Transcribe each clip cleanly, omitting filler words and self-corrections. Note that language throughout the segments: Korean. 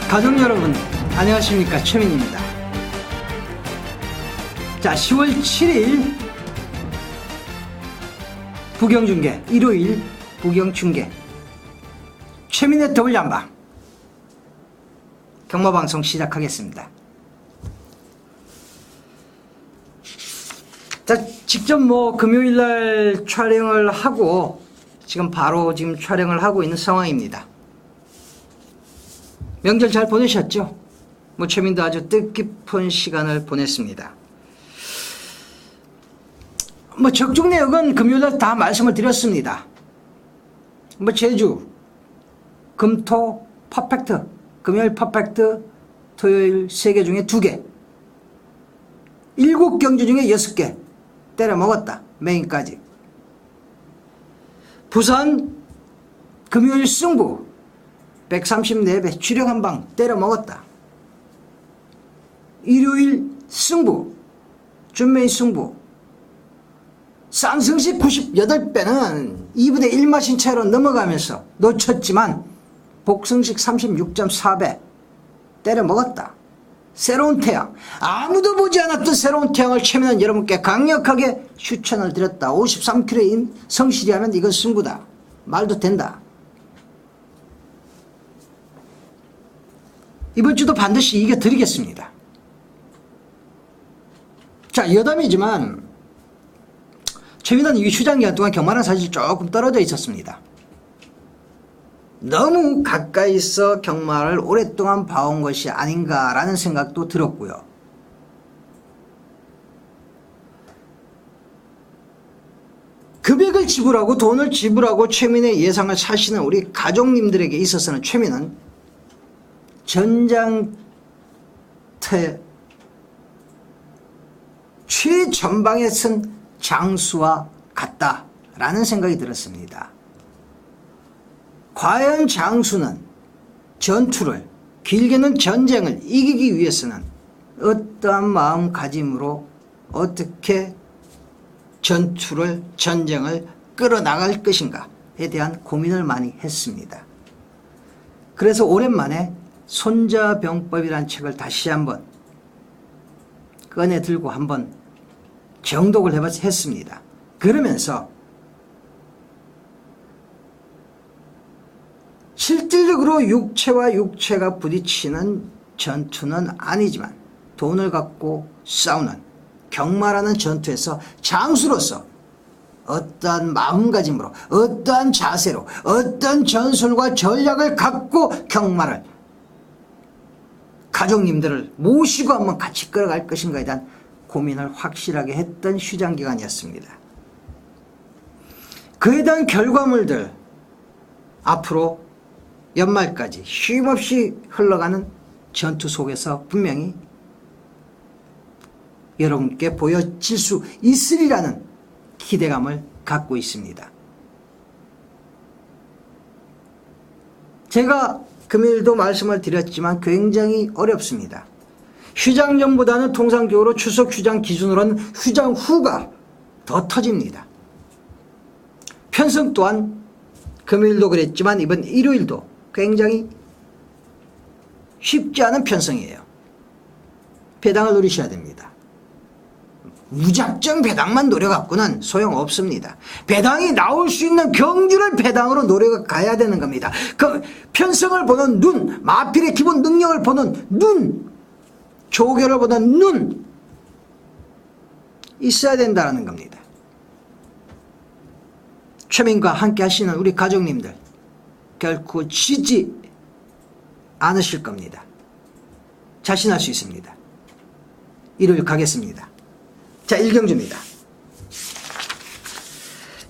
가족 여러분, 안녕하십니까. 최민입니다. 자, 10월 7일 부경중계, 일요일 부경중계 최민의 더블 양방 경마방송 시작하겠습니다. 자, 직접 금요일날 촬영을 하고 지금 바로 촬영을 하고 있는 상황입니다. 명절 잘 보내셨죠? 최민도 아주 뜻깊은 시간을 보냈습니다. 적중 내역은 금요일날 다 말씀을 드렸습니다. 제주, 금토 퍼펙트, 금요일 퍼펙트, 토요일 3개 중에 2개, 7경주 중에 6개 때려 먹었다. 메인까지. 부산 금요일 승부 134배 주력 한방 때려 먹었다. 일요일 승부, 준메인 승부 쌍승식 98배는 2분의 1 마신 차이로 넘어가면서 놓쳤지만 복승식 36.4배 때려 먹었다. 새로운 태양, 아무도 보지 않았던 새로운 태양을 최민은 여러분께 강력하게 추천을 드렸다. 53kg인 성실히 하면 이건 승부다. 말도 된다. 이번 주도 반드시 이겨드리겠습니다. 자, 여담이지만 최민은 이 휴장 기간 동안 경마랑 사실 조금 떨어져 있었습니다. 너무 가까이서 경마를 오랫동안 봐온 것이 아닌가라는 생각도 들었고요. 금액을 지불하고 돈을 지불하고 최민의 예상을 사시는 우리 가족님들에게 있어서는 최민은 전장태 최전방에 선 장수와 같다라는 생각이 들었습니다. 과연 장수는 전투를, 길게는 전쟁을 이기기 위해서는 어떠한 마음가짐으로 어떻게 전투를, 전쟁을 끌어나갈 것인가에 대한 고민을 많이 했습니다. 그래서 오랜만에 손자병법이라는 책을 다시 한번 꺼내 들고 한번 정독을 했습니다. 그러면서 실질적으로 육체와 육체가 부딪히는 전투는 아니지만 돈을 갖고 싸우는 경마라는 전투에서 장수로서 어떠한 마음가짐으로, 어떠한 자세로, 어떤 전술과 전략을 갖고 경마를 가족님들을 모시고 한번 같이 끌어갈 것인가에 대한 고민을 확실하게 했던 휴장기간이었습니다. 그에 대한 결과물들 앞으로 연말까지 쉼없이 흘러가는 전투 속에서 분명히 여러분께 보여질 수 있으리라는 기대감을 갖고 있습니다. 제가 금요일도 말씀을 드렸지만 굉장히 어렵습니다. 휴장 전보다는 통상적으로 추석 휴장 기준으로는 휴장 후가 더 터집니다. 편성 또한 금요일도 그랬지만 이번 일요일도 굉장히 쉽지 않은 편성이에요. 배당을 노리셔야 됩니다. 무작정 배당만 노려갖고는 소용없습니다. 배당이 나올 수 있는 경주를 배당으로 노려가야 되는 겁니다. 그 편성을 보는 눈, 마필의 기본 능력을 보는 눈, 조교를 보는 눈 있어야 된다는 겁니다. 최민과 함께 하시는 우리 가족님들 결코 지지 않으실 겁니다. 자신할 수 있습니다. 일요일 가겠습니다. 자, 1경주입니다.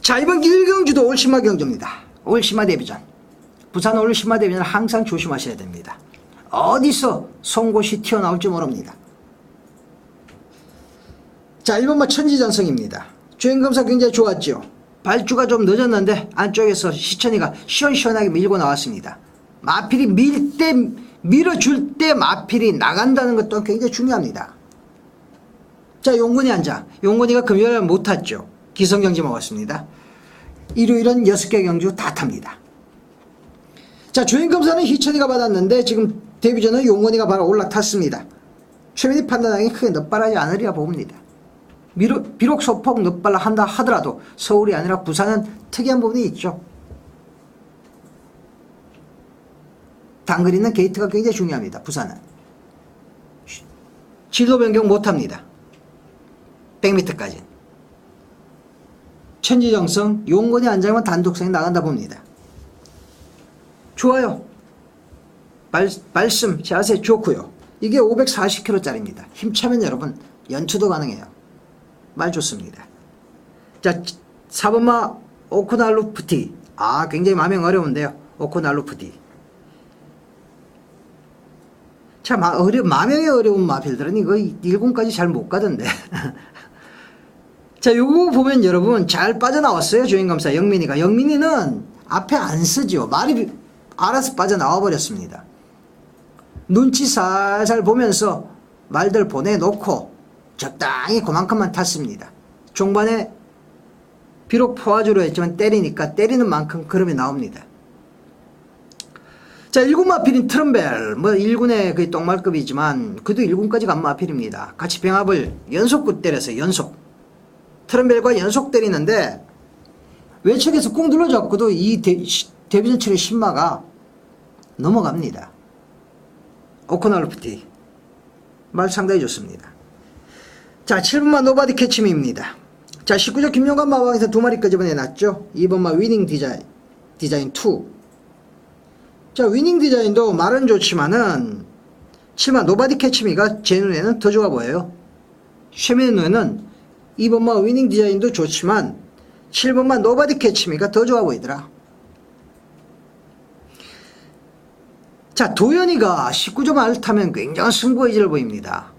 자, 이번 1경주도 올심마 경주입니다. 올심마 데뷔전. 부산 올심마 데뷔전은 항상 조심하셔야 됩니다. 어디서 송곳이 튀어나올지 모릅니다. 자, 1번마 천지전성입니다. 주행검사 굉장히 좋았죠. 발주가 좀 늦었는데 안쪽에서 시천이가 시원시원하게 밀고 나왔습니다. 마필이 밀어줄 때 마필이 나간다는 것도 굉장히 중요합니다. 자, 용건이 한 장. 용건이가 금요일에 못 탔죠. 기성경지 먹었습니다. 일요일은 6개 경주 다 탑니다. 자, 주행검사는 희천이가 받았는데 지금 데뷔전은 용건이가 바로 올라탔습니다. 최민희 판단하기 크게 늦발하지 않으리라 봅니다. 비록 소폭 늦발라 한다 하더라도 서울이 아니라 부산은 특이한 부분이 있죠. 당근 있는 게이트가 굉장히 중요합니다. 부산은 진로 변경 못합니다. 100m까지 천지정성 용건이 안장만 단독성이 나간다 봅니다. 좋아요. 말씀 자세 좋고요. 이게 540kg짜리입니다. 힘차면 여러분 연투도 가능해요. 말 좋습니다. 자, 4번마 오코날루프티. 굉장히 마명 어려운데요. 오코날루프티. 자, 마명이 어려운 마필들은 이거 1군까지 잘 못 가던데. 자, 요거 보면 여러분 잘 빠져나왔어요. 주행검사 영민이가. 영민이는 앞에 안 쓰죠. 말이 알아서 빠져나와 버렸습니다. 눈치 살살 보면서 말들 보내놓고 적당히 그만큼만 탔습니다. 종반에 비록 포화주로 했지만 때리니까 때리는 만큼 걸음이 나옵니다. 자, 1군 마필인 트럼벨, 1군의 거의 똥말급이지만 그래도 1군까지 간 마필입니다. 같이 병합을 연속구 때렸어요. 연속. 트럼벨과 연속 때리는데 외척에서 꾹 눌러잡고도 이 데뷔전철의 신마가 넘어갑니다. 오코날루프티. 말 상당히 좋습니다. 자, 7번마 노바디 캐치미입니다. 자, 19조 김용관 마방에서 2마리 끄집어내놨죠. 2번마 위닝 디자인 2. 자, 위닝 디자인도 말은 좋지만은 7번 노바디 캐치미가 제 눈에는 더 좋아 보여요. 최민의 눈에는 2번마 위닝 디자인도 좋지만 7번마 노바디 캐치미가 더 좋아 보이더라. 자, 도연이가 19조 말 타면 굉장한 승부 의지를 보입니다.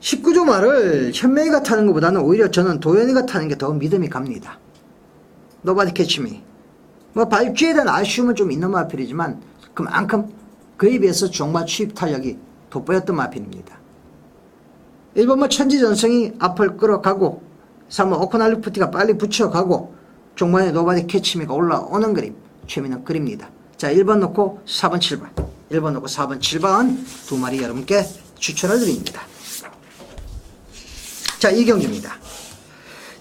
19조 말을 현명이가 타는 것보다는 오히려 저는 도연이가 타는 게 더 믿음이 갑니다. 노바디 캐치미. 발주에 대한 아쉬움은 좀 있는 마필이지만 그만큼 그에 비해서 종마 취입 탄력이 돋보였던 마필입니다. 1번마 천지전성이 앞을 끌어가고 3번 오코날루프티가 빨리 붙여가고 종마에 노바디 캐치미가 올라오는 그림 최민은 그립니다. 자, 1번 놓고 4번 7번 1번 놓고 4번 7번 2마리 여러분께 추천을 드립니다. 자, 이 경주입니다.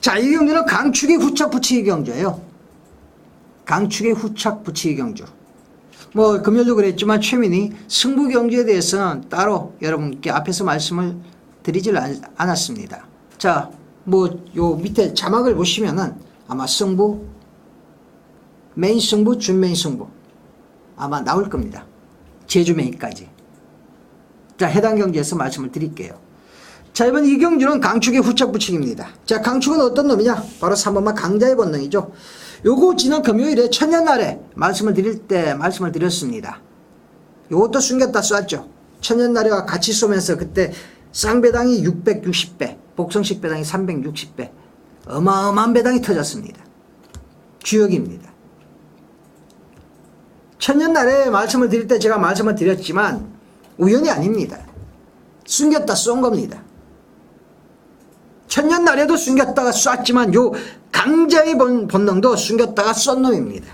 자, 이 경주는 강축의 후착 붙이기 경주예요. 강축의 후착 붙이기 경주. 금요일도 그랬지만 최민이 승부 경주에 대해서는 따로 여러분께 앞에서 말씀을 드리질 않았습니다. 자, 요 밑에 자막을 보시면은 아마 승부, 메인 승부, 준메인 승부 아마 나올 겁니다. 제주 메인까지. 자, 해당 경주에서 말씀을 드릴게요. 자, 이번 이 경주는 강축의 후착 붙이기입니다. 자, 강축은 어떤 놈이냐? 바로 3번마 강자의 본능이죠. 요거 지난 금요일에 천년날에 말씀을 드렸습니다. 요것도 숨겼다 쐈죠. 천년날에와 같이 쏘면서 그때 쌍배당이 660배, 복성식 배당이 360배, 어마어마한 배당이 터졌습니다. 주역입니다. 천년날에 말씀을 드릴 때 제가 말씀을 드렸지만 우연이 아닙니다. 숨겼다 쏜 겁니다. 천년날에도 숨겼다가 쐈지만 요 강자의 본능도 숨겼다가 쏜 놈입니다.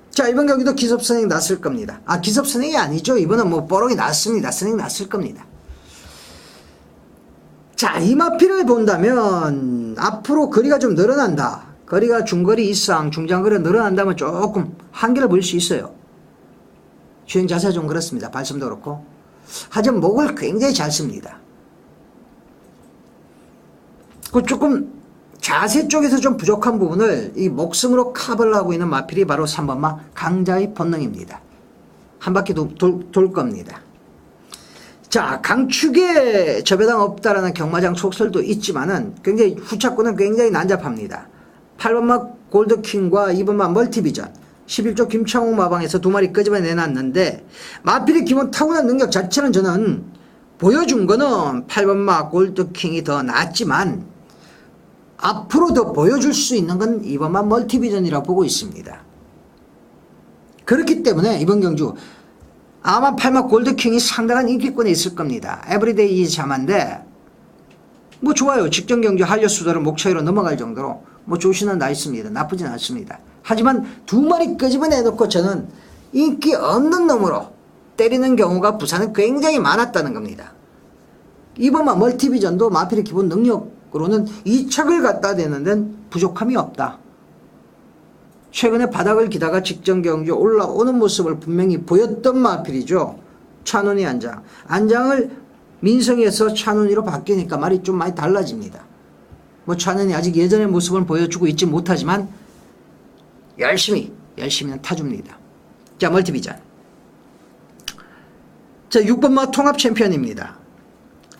자, 이번 경기도 기습선행이 났을 겁니다. 기습선행이 아니죠. 이번은 뽀록이 났습니다. 선행이 났을 겁니다. 자, 이 마필을 본다면 앞으로 거리가 좀 늘어난다. 거리가 중거리 이상 중장거리가 늘어난다면 조금 한계를 보일 수 있어요. 주행 자세가 좀 그렇습니다. 발성도 그렇고. 하지만 목을 굉장히 잘 씁니다. 조금 자세 쪽에서 좀 부족한 부분을 이 목숨으로 커버를 하고 있는 마필이 바로 3번마 강자의 본능입니다. 한 바퀴 돌 겁니다. 자, 강축에 저배당 없다라는 경마장 속설도 있지만은 굉장히 후착구는 굉장히 난잡합니다. 8번마 골드킹과 2번마 멀티비전 11조 김창욱 마방에서 2마리 끄집어 내놨는데 마필의 기본 타고난 능력 자체는 저는 보여준 거는 8번마 골드킹이 더 낫지만 앞으로 더 보여줄 수 있는 건 2번마 멀티비전이라고 보고 있습니다. 그렇기 때문에 이번 경주 아마 8마 골드킹이 상당한 인기권에 있을 겁니다. 에브리데이 자만데 좋아요. 직전 경주 한려수도를 목차이로 넘어갈 정도로 조신은 나 있습니다. 나쁘진 않습니다. 하지만 2마리 끄집어내놓고 저는 인기 없는 놈으로 때리는 경우가 부산은 굉장히 많았다는 겁니다. 이번만 멀티비전도 마필의 기본 능력으로는 이 척을 갖다 대는 데는 부족함이 없다. 최근에 바닥을 기다가 직전 경주에 올라오는 모습을 분명히 보였던 마필이죠. 찬원이 안장. 안장을 민성에서 찬원이로 바뀌니까 말이 좀 많이 달라집니다. 뭐 찬원이 아직 예전의 모습을 보여주고 있지 못하지만 열심히는 타줍니다. 자, 멀티비전. 자, 6번마 통합 챔피언입니다.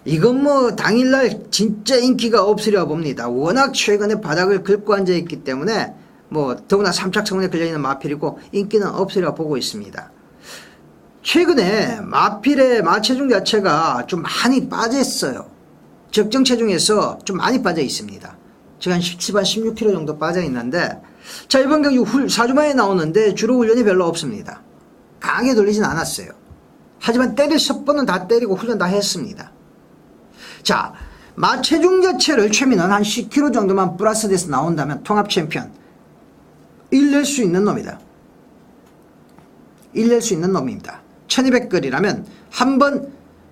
이건 뭐 당일날 진짜 인기가 없으려 봅니다. 워낙 최근에 바닥을 긁고 앉아있기 때문에 뭐 더구나 3착 성분에 걸려있는 마필이고 인기는 없으려 보고 있습니다. 최근에 마필의 마체중 자체가 좀 많이 빠졌어요. 적정 체중에서 좀 많이 빠져 있습니다. 지금 한 17한 16kg 정도 빠져 있는데, 자, 이번 경기 4주 만에 나오는데 주로 훈련이 별로 없습니다. 강하게 돌리진 않았어요. 하지만 때릴 섭번은 다 때리고 훈련 다 했습니다. 자, 마체중 자체를 최민은 한 10kg 정도만 플러스 돼서 나온다면 통합 챔피언 1낼 수 있는 놈이다. 1낼 수 있는 놈입니다. 1200거리라면 한번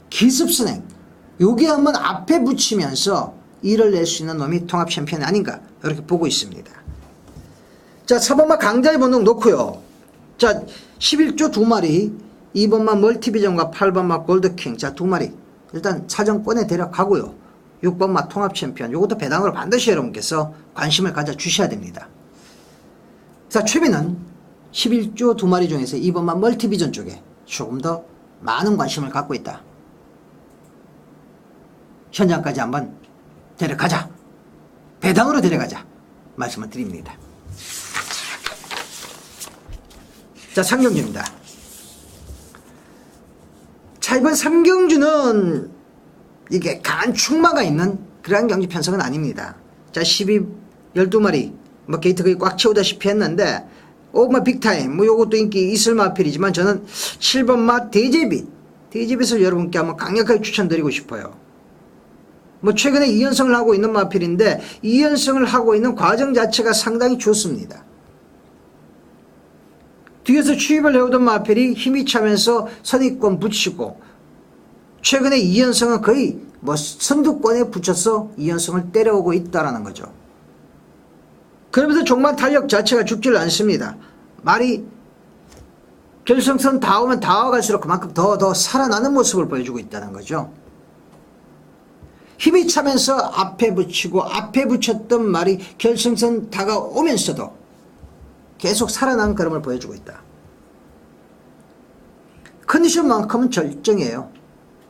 기습스낵 요게 한번 앞에 붙이면서 1을 낼 수 있는 놈이 통합 챔피언이 아닌가 이렇게 보고 있습니다. 자, 4번마 강자의 본능 놓고요. 자, 11조 2마리 2번마 멀티비전과 8번마 골드킹 자 2마리 일단 사정권에 데려가고요. 6번마 통합 챔피언 요것도 배당으로 반드시 여러분께서 관심을 가져주셔야 됩니다. 자, 최빈은 11조 2마리 중에서 2번마 멀티비전 쪽에 조금 더 많은 관심을 갖고 있다. 현장까지 한번 데려가자. 배당으로 데려가자. 말씀을 드립니다. 자, 상경주입니다. 자, 이번 상경주는 이게 강한 충마가 있는 그러한 경기 편성은 아닙니다. 자, 12마리 뭐 게이트 거의 꽉 채우다시피 했는데 오마 빅타임 뭐 요것도 인기 있을 마필이지만 저는 7번마 대제빗을 여러분께 한번 강력하게 추천드리고 싶어요. 뭐 최근에 2연승을 하고 있는 마필인데 2연승을 하고 있는 과정 자체가 상당히 좋습니다. 뒤에서 추입을 해오던 마필이 힘이 차면서 선입권 붙이고 최근에 2연승은 거의 뭐 선두권에 붙여서 2연승을 때려오고 있다라는 거죠. 그러면서 종말 탄력 자체가 죽지를 않습니다. 말이 결승선 다 오면 다 와갈수록 그만큼 더 살아나는 모습을 보여주고 있다는 거죠. 힘이 차면서 앞에 붙이고 앞에 붙였던 말이 결승선 다가오면서도 계속 살아나는 걸음을 보여주고 있다. 컨디션만큼은 절정이에요.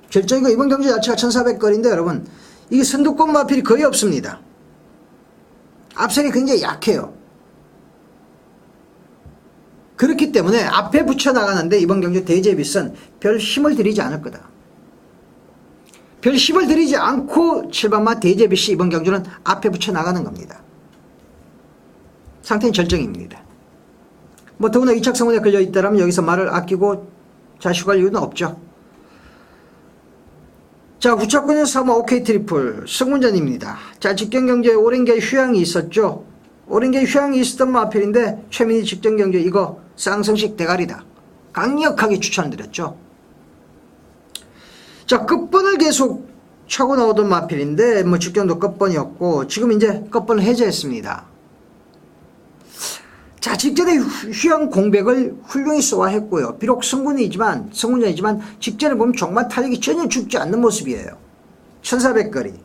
절정이고 이번 경기 자체가 1400거리인데 여러분 이게 선두권 마필이 거의 없습니다. 앞선이 굉장히 약해요. 그렇기 때문에 앞에 붙여나가는데 이번 경기 대제빗은 별 힘을 들이지 않을 거다. 별 힘을 들이지 않고 7번마 대제빗이 이번 경주는 앞에 붙여나가는 겁니다. 상태는 절정입니다. 뭐 더구나 2착 성분에 걸려있다면 여기서 말을 아끼고 자식할 이유는 없죠. 자, 9착권에서 3호 OK 트리플 승문전입니다. 자, 직전 경기에 오랜 게 휴양이 있었죠. 오랜 게 휴양이 있었던 마필인데 최민희 직전 경기에 이거 쌍성식 대가리다. 강력하게 추천드렸죠. 자, 끝번을 계속 차고 나오던 마필인데 뭐 직전도 끝번이었고 지금 이제 끝번을 해제했습니다. 자, 직전에 휴양 공백을 훌륭히 소화했고요. 비록 승군전이지만 직전에 보면 정말 탄력이 전혀 죽지 않는 모습이에요. 1400거리.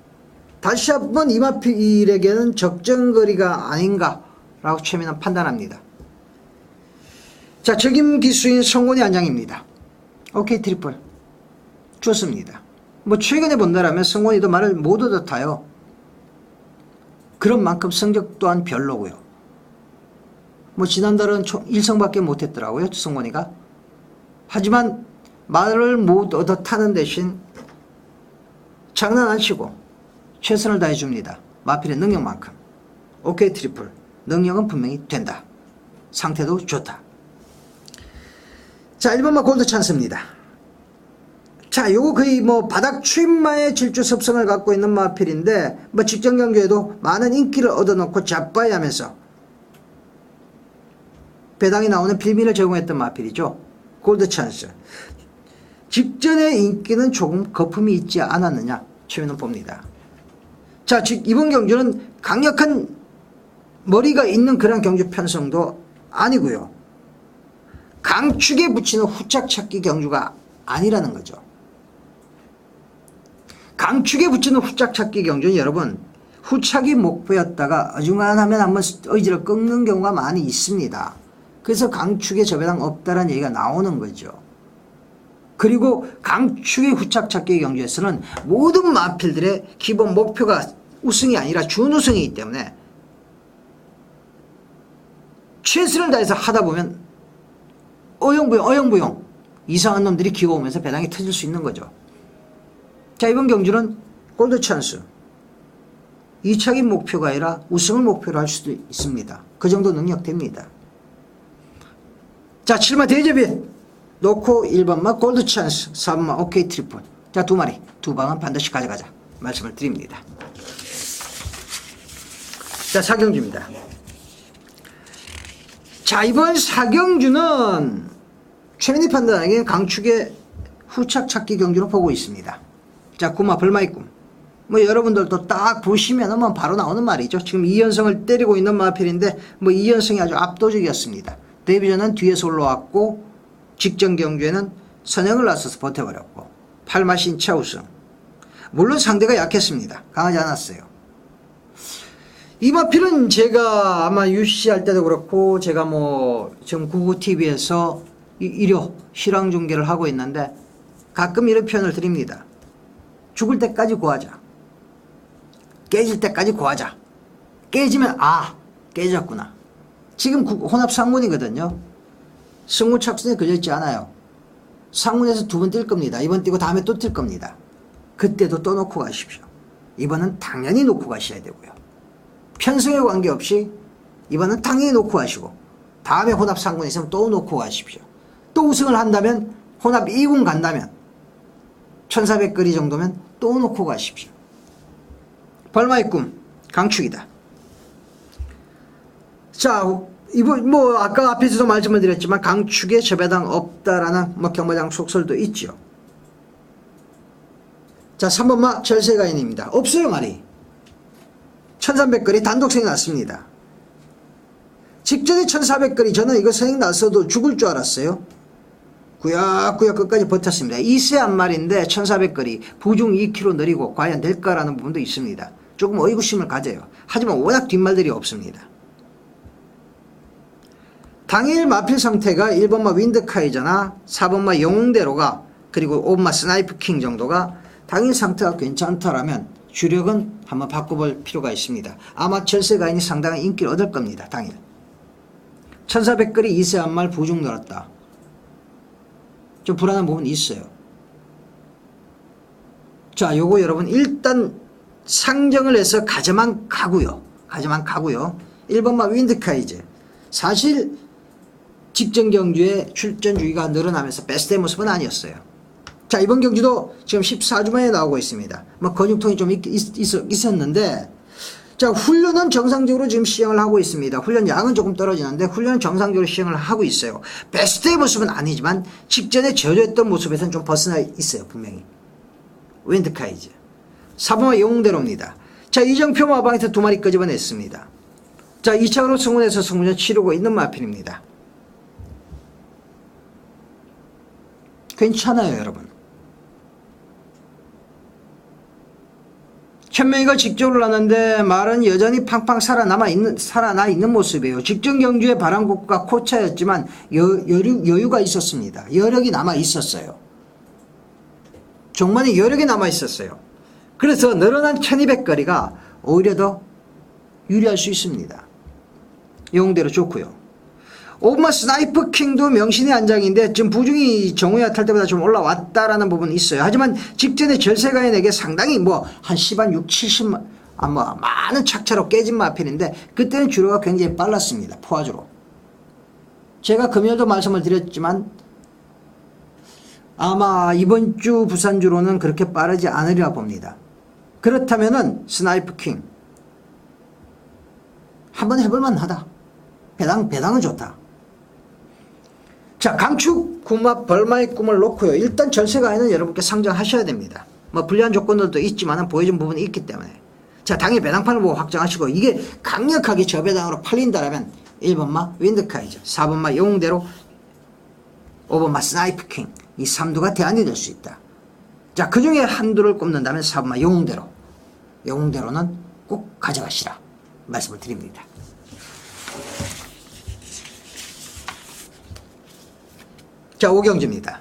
다시 한번 이 마필에게는 적정거리가 아닌가라고 최민은 판단합니다. 자, 적임 기수인 성곤이 안장입니다. 오케이 트리플. 좋습니다. 뭐 최근에 본다라면 성곤이도 말을 못 얻어타요. 그런 만큼 성적 또한 별로고요. 뭐 지난달은 1승밖에 못했더라고요 성곤이가. 하지만 말을 못 얻어타는 대신 장난 안 치고 최선을 다해줍니다. 마필의 능력만큼. 오케이 트리플. 능력은 분명히 된다. 상태도 좋다. 자, 1번마 골드 찬스입니다. 자, 요거 거의 뭐 바닥 추임마의 질주 습성을 갖고 있는 마필인데 뭐 직전 경기에도 많은 인기를 얻어놓고 자빠이 하면서 배당이 나오는 빌미를 제공했던 마필이죠. 골드 찬스. 직전의 인기는 조금 거품이 있지 않았느냐 최면은 봅니다. 자, 즉 이번 경주는 강력한 머리가 있는 그런 경주 편성도 아니고요. 강축에 붙이는 후착 찾기 경주가 아니라는 거죠. 강축에 붙이는 후착 찾기 경주는 여러분 후착이 목표였다가 어중간하면 한번 의지를 꺾는 경우가 많이 있습니다. 그래서 강축에 저배당 없다라는 얘기가 나오는 거죠. 그리고 강축의 후착 찾기 경주에서는 모든 마필들의 기본 목표가 우승이 아니라 준우승이기 때문에 최선을 다해서 하다 보면 어영부영 이상한 놈들이 기어오면서 배당이 터질 수 있는 거죠. 자, 이번 경주는 골드 찬스. 2착이 목표가 아니라 우승을 목표로 할 수도 있습니다. 그 정도 능력 됩니다. 자, 7마 대접이 놓고 1번마 골드 찬스, 4번마 오케이 트리플. 자, 두 마리, 두 방은 반드시 가져가자 말씀을 드립니다. 자, 4경주입니다. 자, 이번 4경주는 최민희 판단에게 강축의 후착 찾기 경주로 보고 있습니다. 자, 구마 벌마의 꿈. 뭐 여러분들도 딱 보시면은 뭐 바로 나오는 말이죠. 지금 2연승을 때리고 있는 마필인데 뭐 2연승이 아주 압도적이었습니다. 데뷔전은 뒤에서 올라왔고 직전 경주에는 선행을 나서서 버텨버렸고 8마 신차 우승. 물론 상대가 약했습니다. 강하지 않았어요. 이 마필은 제가 아마 UC 할 때도 그렇고 제가 뭐 지금 구구TV에서 1호 실황 중계를 하고 있는데 가끔 이런 표현을 드립니다. 죽을 때까지 구하자. 깨질 때까지 구하자. 깨지면 깨졌구나. 지금 혼합 상문이거든요. 승무 착순에 걸려있지 않아요. 상문에서 2번 뛸 겁니다. 이번 뛰고 다음에 또 뛸 겁니다. 그때도 또 놓고 가십시오. 이번은 당연히 놓고 가셔야 되고요. 편승에 관계없이 이번은 당연히 놓고 가시고 다음에 혼합 상군이 있으면 또 놓고 가십시오. 또 우승을 한다면 혼합 2군 간다면 1400거리 정도면 또 놓고 가십시오. 벌마의 꿈 강축이다. 자, 이번 뭐 아까 앞에서도 말씀을 드렸지만 강축에 저배당 없다라는 뭐 경마장 속설도 있죠. 자, 3번마 절세가인입니다. 없어요 말이. 1300거리 단독선이 났습니다. 직전에 1400거리 저는 이거 선행 났어도 죽을 줄 알았어요. 구역구역 끝까지 버텼습니다. 2세 한 마리인데 1400거리 부중 2km 느리고 과연 될까라는 부분도 있습니다. 조금 의구심을 가져요. 하지만 워낙 뒷말들이 없습니다. 당일 마필 상태가 1번마 윈드카이저나 4번마 영웅대로가 그리고 5번마 스나이프킹 정도가 당일 상태가 괜찮다라면 주력은 한번 바꿔볼 필요가 있습니다. 아마 절세가인이 상당한 인기를 얻을 겁니다. 당일 1400거리 2세 한 말 부중 늘었다. 좀 불안한 부분이 있어요. 자, 요거 여러분 일단 상정을 해서 가져만 가고요. 1번마 윈드카이즈. 사실 직전 경주에 출전 주기가 늘어나면서 베스트의 모습은 아니었어요. 자, 이번 경주도 지금 14주 만에 나오고 있습니다. 뭐 근육통이 좀 있었는데 자, 훈련은 정상적으로 지금 시행을 하고 있습니다. 훈련 양은 조금 떨어지는데 훈련은 정상적으로 시행을 하고 있어요. 베스트의 모습은 아니지만 직전에 저조했던 모습에서는 좀 벗어나 있어요. 분명히. 윈드카이즈. 4번마 영웅대로입니다. 자, 이정표 마방에서 2마리 끄집어냈습니다. 자, 2차로 승문에서 승문을 치르고 있는 마필입니다. 괜찮아요 여러분. 천명이가 직조를 하는데 말은 여전히 팡팡 살아나 있는 모습이에요. 직전 경주의 바람국과 코차였지만 여유가 있었습니다. 여력이 남아 있었어요. 종만에 여력이 남아 있었어요. 그래서 늘어난 1200거리가 오히려 더 유리할 수 있습니다. 영웅대로 좋고요. 오브마 스나이퍼 킹도 명신의 안장인데 지금 부중이 정우야 탈 때보다 좀 올라왔다라는 부분이 있어요. 하지만 직전에 절세가인에게 상당히 뭐 한 10한 6, 70만 뭐 많은 착차로 깨진 마필인데 그때는 주로가 굉장히 빨랐습니다. 포화주로. 제가 금요일도 말씀을 드렸지만 아마 이번 주 부산주로는 그렇게 빠르지 않으리라 봅니다. 그렇다면은 스나이퍼 킹 한번 해볼만 하다. 배당은 좋다. 자, 강축 구마 벌마의 꿈을 놓고요. 일단 전세가에는 여러분께 상정하셔야 됩니다. 뭐 불리한 조건들도 있지만 보여준 부분이 있기 때문에. 자, 당연히 배당판을 보고 확정하시고, 이게 강력하게 저배당으로 팔린다라면 1번마 윈드카이저, 4번마 영웅대로, 5번마 스나이프킹, 이 3두가 대안이 될 수 있다. 자, 그 중에 한두를 꼽는다면 4번마 영웅대로, 영웅대로는 꼭 가져가시라 말씀을 드립니다. 자, 5경주입니다.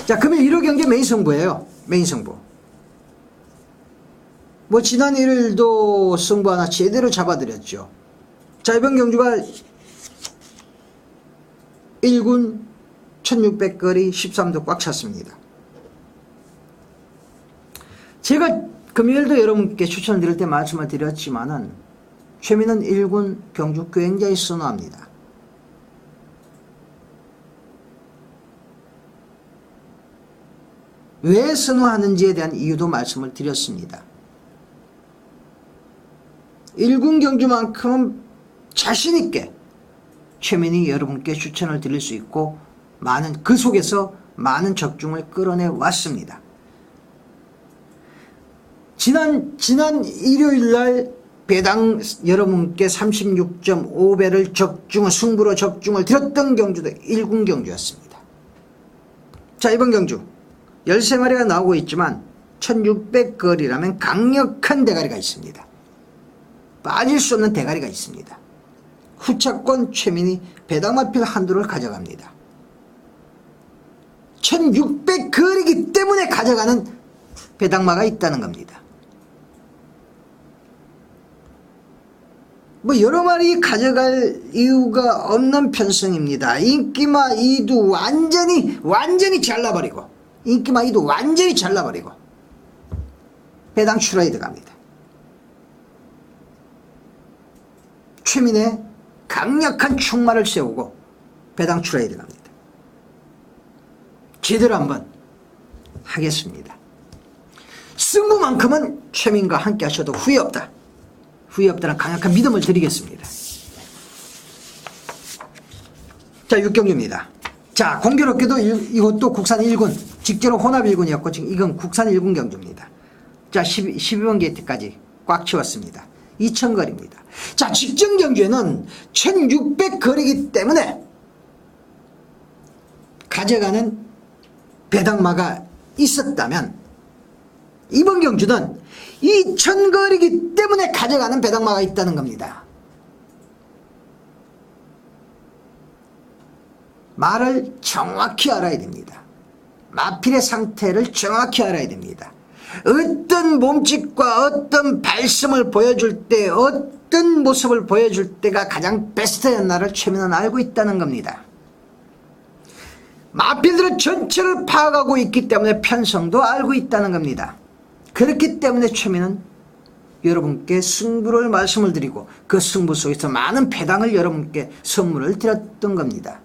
자, 금일 1호 경기 메인 승부예요. 메인 승부. 뭐 지난 일요일도 승부 하나 제대로 잡아드렸죠. 자, 이번 경주가 1군 1600거리 13도 꽉 찼습니다. 제가 금요일도 여러분께 추천을 드릴 때 말씀을 드렸지만은 최민은 1군 경주 굉장히 선호합니다. 왜 선호하는지에 대한 이유도 말씀을 드렸습니다. 1군 경주만큼은 자신있게 최민이 여러분께 추천을 드릴 수 있고, 그 속에서 많은 적중을 끌어내 왔습니다. 지난 일요일날 배당 여러분께 36.5배를 승부로 적중을 드렸던 경주도 1군 경주였습니다. 자, 이번 경주 13마리가 나오고 있지만 1600거리라면 강력한 대가리가 있습니다. 빠질 수 없는 대가리가 있습니다. 후차권 최민이 배당마필 한두를 가져갑니다. 1600거리이기 때문에 가져가는 배당마가 있다는 겁니다. 뭐 여러 마리 가져갈 이유가 없는 편성입니다. 인기마 2두 완전히 잘라버리고, 인기마 2두 완전히 잘라버리고 배당 출하에 들어갑니다. 최민의 강력한 충마를 세우고 배당 출하에 들어갑니다. 제대로 한번 하겠습니다. 승부만큼은 최민과 함께 하셔도 후회 없다. 후회 없다는 강력한 믿음을 드리겠습니다. 자, 6경주입니다. 자, 공교롭게도 이것도 국산 1군, 직전은 혼합 1군이었고 지금 이건 국산 1군 경주입니다. 자, 12번 게이트까지 꽉 채웠습니다. 2000거리입니다. 자, 직전 경주에는 1600거리이기 때문에 가져가는 배당마가 있었다면, 이번 경주는 2000거리이기 때문에 가져가는 배당마가 있다는 겁니다. 말을 정확히 알아야 됩니다. 마필의 상태를 정확히 알아야 됩니다. 어떤 몸짓과 어떤 발성을 보여줄 때, 어떤 모습을 보여줄 때가 가장 베스트였나를 최민은 알고 있다는 겁니다. 마필들은 전체를 파악하고 있기 때문에 편성도 알고 있다는 겁니다. 그렇기 때문에 최민은 여러분께 승부를 말씀을 드리고 그 승부 속에서 많은 배당을 여러분께 선물을 드렸던 겁니다.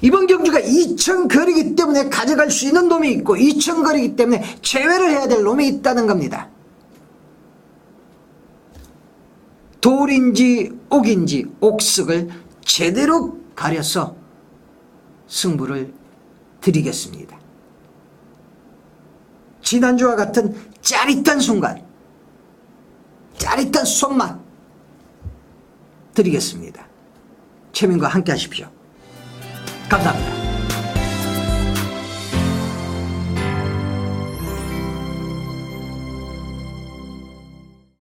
이번 경주가 2000거리이기 때문에 가져갈 수 있는 놈이 있고 2000거리이기 때문에 제외를 해야 될 놈이 있다는 겁니다. 돌인지 옥인지 옥석을 제대로 가려서 승부를 드리겠습니다. 지난주와 같은 짜릿한 순간, 짜릿한 손맛 드리겠습니다. 최민과 함께 하십시오. 감사합니다.